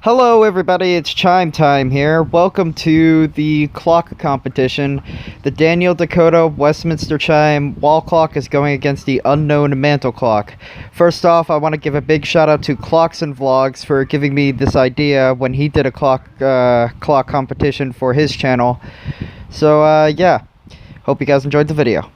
Hello everybody, it's chime time here. Welcome to the clock competition. The Daniel Dakota Westminster chime wall clock is going against the unknown mantle clock. First off, I want to give a big shout out to Clocks and Vlogs for giving me this idea when he did a clock competition for his channel. So yeah, hope you guys enjoyed the video.